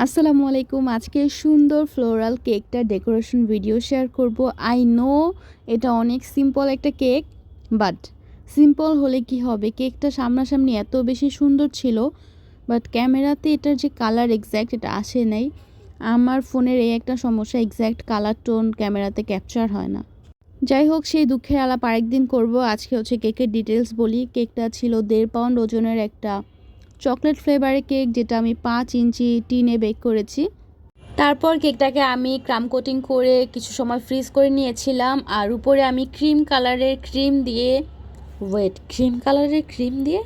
আসসালামু আলাইকুম। আজকে সুন্দর ফ্লোরাল কেকটা ডেকোরেশন ভিডিও শেয়ার করব। আই নো এটা অনেক সিম্পল একটা কেক, বাট সিম্পল হলে কি হবে, কেকটা সামনাসামনি এত বেশি সুন্দর ছিল, বাট ক্যামেরাতে এটার যে কালার এক্স্যাক্ট এটা আসে নাই। আমার ফোনের এই একটা সমস্যা, এক্স্যাক্ট কালার টোন ক্যামেরাতে ক্যাপচার হয় না। যাই হোক, সেই দুঃখের আলাপ আরেকদিন করব। আজকে হচ্ছে কেকের ডিটেলস বলি। কেকটা ছিল 1.5 পাউন্ড ওজনের একটা চকলেট ফ্লেভারের কেক, যেটা আমি 5 ইঞ্চি টিনে বেক করেছি। তারপর কেকটাকে আমি ক্রাম কোটিং করে কিছু সময় ফ্রিজ করে নিয়েছিলাম। আর উপরে আমি ক্রিম কালারের ক্রিম দিয়ে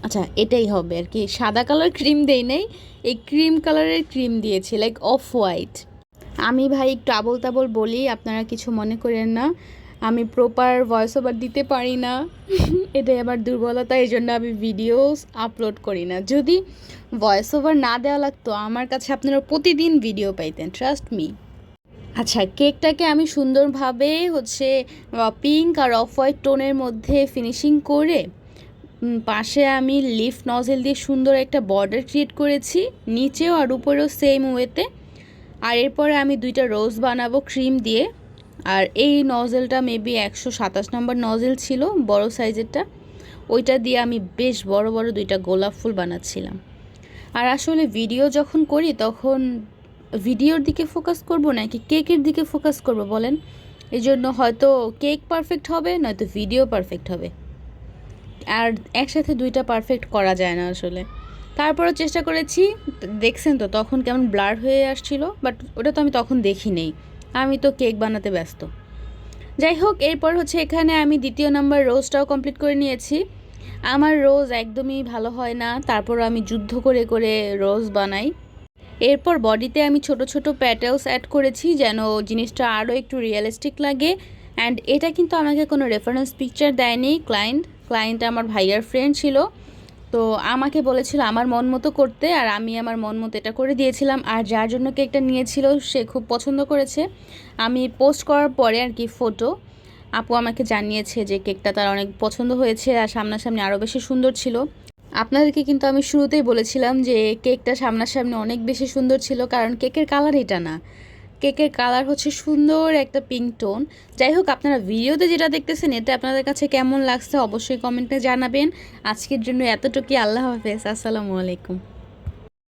আচ্ছা এটাই হবে আর কি, সাদা কালার ক্রিম দেই নাই, এই ক্রিম কালারের ক্রিম দিয়েছি, লাইক অফ হোয়াইট। আমি ভাই একটু আবোল তাবোল বলি, আপনারা কিছু মনে করেন না। আমি প্রপার ভয়েস ওভার দিতে পারি না, এটাই আবার দুর্বলতা, এই জন্য আমি ভিডিওস আপলোড করি না। যদি ভয়েস ওভার না দেওয়া লাগতো, আমার কাছে আপনারা প্রতিদিন ভিডিও পাইতেন, ট্রাস্ট মি। আচ্ছা, কেকটাকে আমি সুন্দরভাবে হচ্ছে পিঙ্ক আর অফ হোয়াইট টোনের মধ্যে ফিনিশিং করে পাশে আমি লিফ নজেল দিয়ে সুন্দর একটা বর্ডার ক্রিয়েট করেছি, নিচেও আর উপরেও সেম ওয়েতে। আর এরপরে আমি 2টা রোজ বানাবো ক্রিম দিয়ে। আর এই নজেলটা মেবি 127 নম্বর নজেল ছিল, বড় সাইজেরটা, ওইটা দিয়ে আমি বেশ বড় বড় 2টা গোলাপ ফুল বানাচ্ছিলাম। আর আসলে ভিডিও যখন করি তখন ভিডিওর দিকে ফোকাস করব নাকি কেকের দিকে ফোকাস করব বলেন? এই জন্য হয়তো কেক পারফেক্ট হবে, নয়তো ভিডিও পারফেক্ট হবে, আর একসাথে 2টা পারফেক্ট করা যায় না আসলে। তারপরও চেষ্টা করেছি, দেখছেন তো তখন কেমন ব্লার হয়ে আসছিল, বাট ওটা তো আমি তখন দেখি নেই, আমি তো কেক বানাতে ব্যস্ত। যাই হোক, এরপর হচ্ছে এখানে আমি 2য় নাম্বার রোজটাও কমপ্লিট করে নিয়েছি। আমার রোজ একদমই ভালো হয় না, তারপর আমি যুদ্ধ করে করে রোজ বানাই। এরপর বডিতে আমি ছোট ছোট প্যাটেলস অ্যাড করেছি যেন জিনিসটা আরও একটু রিয়েলিস্টিক লাগে। অ্যান্ড এটা কিন্তু আমাকে কোনো রেফারেন্স পিকচার দেয়নি ক্লায়েন্ট আমার ভাইয়ার ফ্রেন্ড ছিল, তো আমাকে বলেছিল আমার মন মতো করতে, আর আমি আমার মন মতো এটা করে দিয়েছিলাম। আর যার জন্য কেকটা নিয়েছিল সে খুব পছন্দ করেছে। আমি পোস্ট করার পরে আর কি ফটো, আপু আমাকে জানিয়েছে যে কেকটা তার অনেক পছন্দ হয়েছে আর সামনাসামনি আরও বেশি সুন্দর ছিল। আপনাদেরকে কিন্তু আমি শুরুতেই বলেছিলাম যে কেকটা সামনাসামনি অনেক বেশি সুন্দর ছিল, কারণ কেকের কালার এটা না, কেকের কালার হচ্ছে সুন্দর একটা পিঙ্ক টোন। যাই হোক, আপনারা ভিডিওতে যেটা দেখতেছেন এটা আপনাদের কাছে কেমন লাগছে অবশ্যই কমেন্টে জানাবেন। আজকের জন্য এতটুকুই, আল্লাহ হাফেজ, আসসালামু আলাইকুম।